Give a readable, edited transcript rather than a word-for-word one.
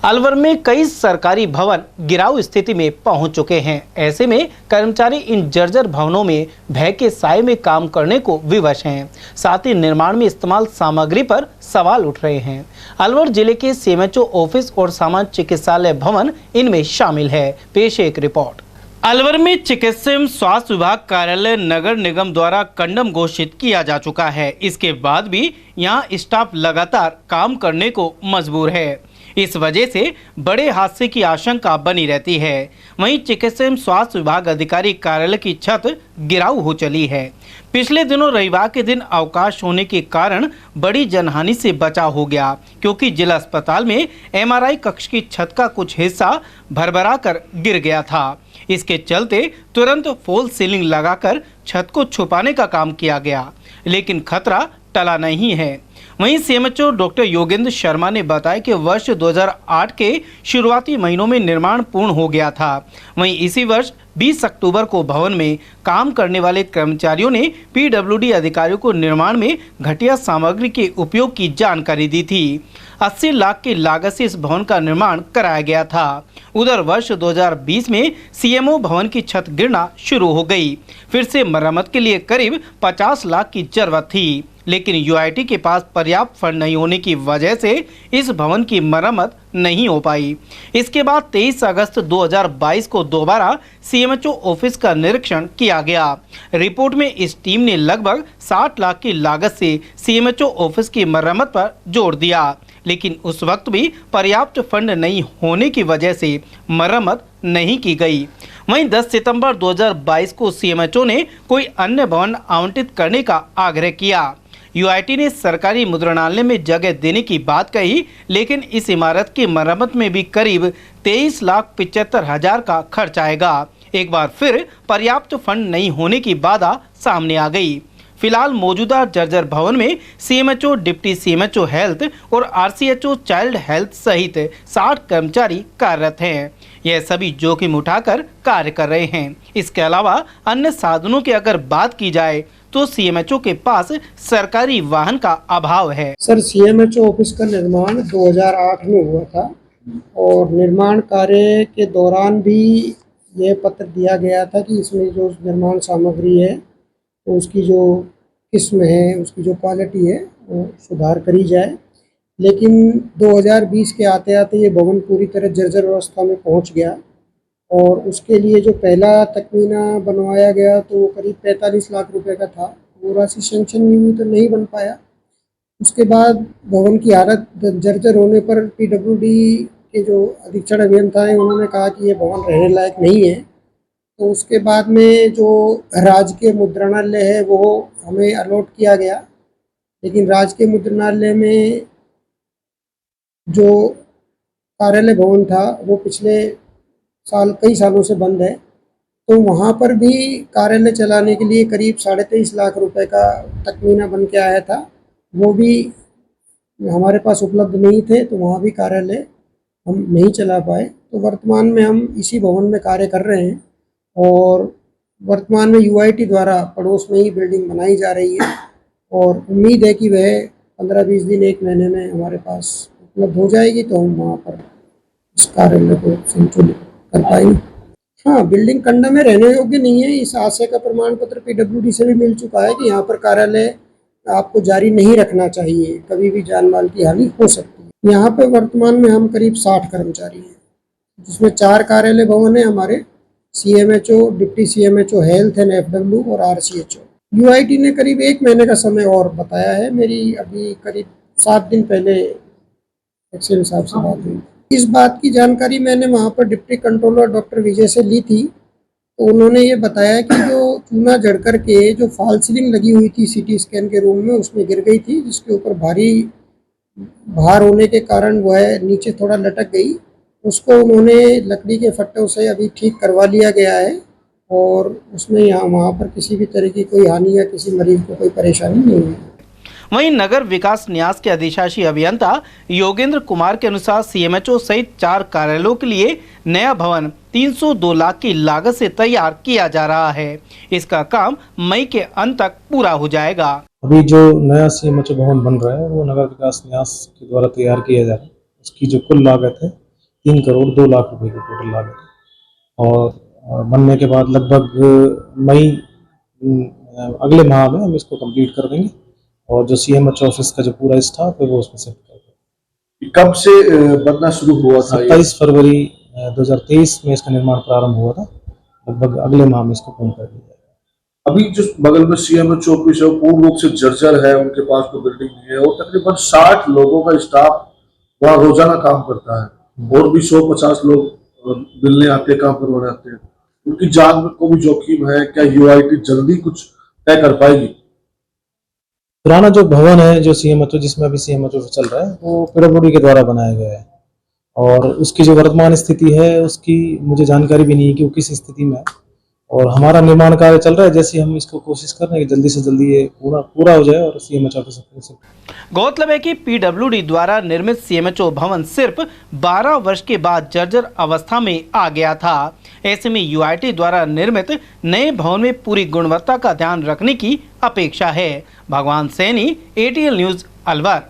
अलवर में कई सरकारी भवन गिराव स्थिति में पहुंच चुके हैं। ऐसे में कर्मचारी इन जर्जर भवनों में भय के साए में काम करने को विवश हैं। साथ ही निर्माण में इस्तेमाल सामग्री पर सवाल उठ रहे हैं। अलवर जिले के सीएमएचओ ऑफिस और सामान्य चिकित्सालय भवन इनमें शामिल है। पेश है एक रिपोर्ट। अलवर में चिकित्सा एवं स्वास्थ्य विभाग कार्यालय नगर निगम द्वारा कंडम घोषित किया जा चुका है। इसके बाद भी यहां स्टाफ लगातार काम करने को मजबूर है। इस वजह से बड़े हादसे की आशंका बनी रहती है। वहीं चिकित्सा एवं स्वास्थ्य विभाग अधिकारी कार्यालय की छत गिराव हो चली है। पिछले दिनों रविवार के दिन अवकाश होने के कारण बड़ी जनहानि से बचाव हो गया, क्योंकि जिला अस्पताल में एमआरआई कक्ष की छत का कुछ हिस्सा भरभरा कर गिर गया था। इसके चलते तुरंत फॉल सीलिंग लगाकर छत को छुपाने का काम किया गया, लेकिन खतरा टला नहीं है। वहीं सीएमएचओ डॉक्टर योगेंद्र शर्मा ने बताया कि वर्ष 2008 के शुरुआती महीनों में निर्माण पूर्ण हो गया था। वहीं इसी वर्ष 20 अक्टूबर को भवन में काम करने वाले कर्मचारियों ने पीडब्ल्यूडी अधिकारियों को निर्माण में घटिया सामग्री के उपयोग की जानकारी दी थी। 80 लाख की लागत से इस भवन का निर्माण कराया गया था। उधर वर्ष 2020 में सीएमओ भवन की छत गिरना शुरू हो गई। फिर से मरम्मत के लिए करीब 50 लाख की जरूरत थी, लेकिन यूआईटी के पास पर्याप्त फंड नहीं होने की वजह से इस भवन की मरम्मत नहीं हो पाई। इसके बाद 23 अगस्त 2022 को दोबारा सीएमएचओ ऑफिस का निरीक्षण किया गया। रिपोर्ट में इस टीम ने लगभग 60 लाख की लागत से सीएमएचओ ऑफिस की मरम्मत पर जोर दिया, लेकिन उस वक्त भी पर्याप्त फंड नहीं होने की वजह से मरम्मत नहीं की गई। वहीं 10 सितंबर 2022 को सीएमएचओ ने कोई अन्य भवन आवंटित करने का आग्रह किया। यूआईटी ने सरकारी मुद्रणालय में जगह देने की बात कही, लेकिन इस इमारत की मरम्मत में भी करीब 23,75,000 का खर्च आएगा। एक बार फिर पर्याप्त फंड नहीं होने की बाधा सामने आ गई। फिलहाल मौजूदा जर्जर भवन में सीएमएचओ, डिप्टी सीएमएचओ हेल्थ और आरसीएचओ चाइल्ड हेल्थ सहित 60 कर्मचारी कार्यरत हैं। यह सभी जोखिम उठाकर कार्य कर रहे हैं। इसके अलावा अन्य साधनों की अगर बात की जाए तो सीएमएचओ के पास सरकारी वाहन का अभाव है। सर, सीएमएचओ ऑफिस का निर्माण 2008 में हुआ था और निर्माण कार्य के दौरान भी यह पत्र दिया गया था कि इसमें जो निर्माण सामग्री है तो उसकी जो किस्म है, उसकी जो क्वालिटी है वो सुधार करी जाए। लेकिन 2020 के आते आते ये भवन पूरी तरह जर्जर अवस्था में पहुंच गया और उसके लिए जो पहला तकमीना बनवाया गया तो वो करीब 45 लाख रुपए का था। वो राशि सेंक्शन नहीं हुई तो नहीं बन पाया। उसके बाद भवन की हालत जर्जर होने पर पीडब्ल्यूडी के जो अधीक्षण अभियंता हैं उन्होंने कहा कि ये भवन रहने लायक नहीं है। तो उसके बाद में जो राजकीय मुद्रणालय है वो हमें अलॉट किया गया, लेकिन राजकीय मुद्रणालय में जो कार्यालय भवन था वो पिछले साल कई सालों से बंद है। तो वहाँ पर भी कार्यालय चलाने के लिए करीब 23.5 लाख रुपए का तकमीना बन के आया था, वो भी हमारे पास उपलब्ध नहीं थे, तो वहाँ भी कार्यालय हम नहीं चला पाए। तो वर्तमान में हम इसी भवन में कार्य कर रहे हैं और वर्तमान में यूआईटी द्वारा पड़ोस में ही बिल्डिंग बनाई जा रही है और उम्मीद है कि वह 15-20 दिन, 1 महीने में हमारे पास उपलब्ध हो जाएगी, तो हम वहाँ पर इस कार्यालय को संचालित कर पाएंगे। हाँ, बिल्डिंग कंडम में रहने योग्य नहीं है। इस आशय का प्रमाण पत्र पीडब्ल्यूडी से भी मिल चुका है कि यहाँ पर कार्यालय आपको जारी नहीं रखना चाहिए, कभी भी जान माल की हानि हो सकती है। यहाँ पर वर्तमान में हम करीब 60 कर्मचारी हैं, जिसमें 4 कार्यालय भवन है हमारे, CMHO, deputy CMHO health and FW और आरसीएचओ। यूआईटी ने करीब 1 महीने का समय और बताया है। मेरी अभी करीब 7 दिन पहले एक्सेल साहब से बात हुई। इस बात की जानकारी मैंने वहाँ पर डिप्टी कंट्रोलर डॉक्टर विजय से ली थी, तो उन्होंने ये बताया कि जो चूना जड़ कर के जो फॉल सीलिंग लगी हुई थी सीटी स्कैन के रूम में, उसमें गिर गई थी, जिसके ऊपर भारी भार होने के कारण वह नीचे थोड़ा लटक गई। उसको उन्होंने लकड़ी के फट्टों से अभी ठीक करवा लिया गया है और उसमें यहाँ वहाँ पर किसी भी तरह की कोई हानि या किसी मरीज को कोई परेशानी नहीं हुई। वहीं नगर विकास न्यास के अधिशासी अभियंता योगेंद्र कुमार के अनुसार सीएमएचओ सहित 4 कार्यालयों के लिए नया भवन 302 लाख की लागत से तैयार किया जा रहा है। इसका काम मई के अंत तक पूरा हो जाएगा। अभी जो नया सीएमएचओ भवन बन रहा है वो नगर विकास न्यास के द्वारा तैयार किया जा रहा है। उसकी जो कुल लागत है 3 करोड़ 2 लाख रुपए की टोटल लागत है। और बनने के बाद लगभग मई अगले माह में हम इसको कंप्लीट कर देंगे और जो CMHO ऑफिस का जो पूरा स्टाफ है वो उसमें शिफ्ट कर देंगे। कब से बनना शुरू हुआ था? 27 फरवरी 2023 में इसका निर्माण प्रारंभ हुआ था। लगभग अगले माह में इसको पूर्ण कर दिया जाएगा। अभी जो बगल में CMHO ऑफिस है वो पूर्ण रूप से जर्जर है, उनके पास कोई बिल्डिंग नहीं है और तकरीबन 60 लोगों का स्टाफ वहाँ रोजाना काम करता है और भी 150 लोग मिलने आते हैं, काम करवाने आते हैं। उनकी जान को भी जोखिम है। क्या UIT जल्दी कुछ तय कर पाएगी? पुराना जो भवन है जो CMHO जिसमें अभी CMHO चल रहा है वो PWD के द्वारा बनाया गया है और उसकी जो वर्तमान स्थिति है उसकी मुझे जानकारी भी नहीं है कि वो किस स्थिति में है और हमारा निर्माण कार्य चल रहा है। जैसे हम इसको कोशिश कर रहे हैं कि जल्दी से जल्दी ये पूरा हो जाए और CMHO ऑफिस से। गौरतलब है कि PWD द्वारा निर्मित CMHO भवन सिर्फ 12 वर्ष के बाद जर्जर अवस्था में आ गया था। ऐसे में UIT द्वारा निर्मित नए भवन में पूरी गुणवत्ता का ध्यान रखने की अपेक्षा है। भगवान सैनी, ATL न्यूज़, अलवर।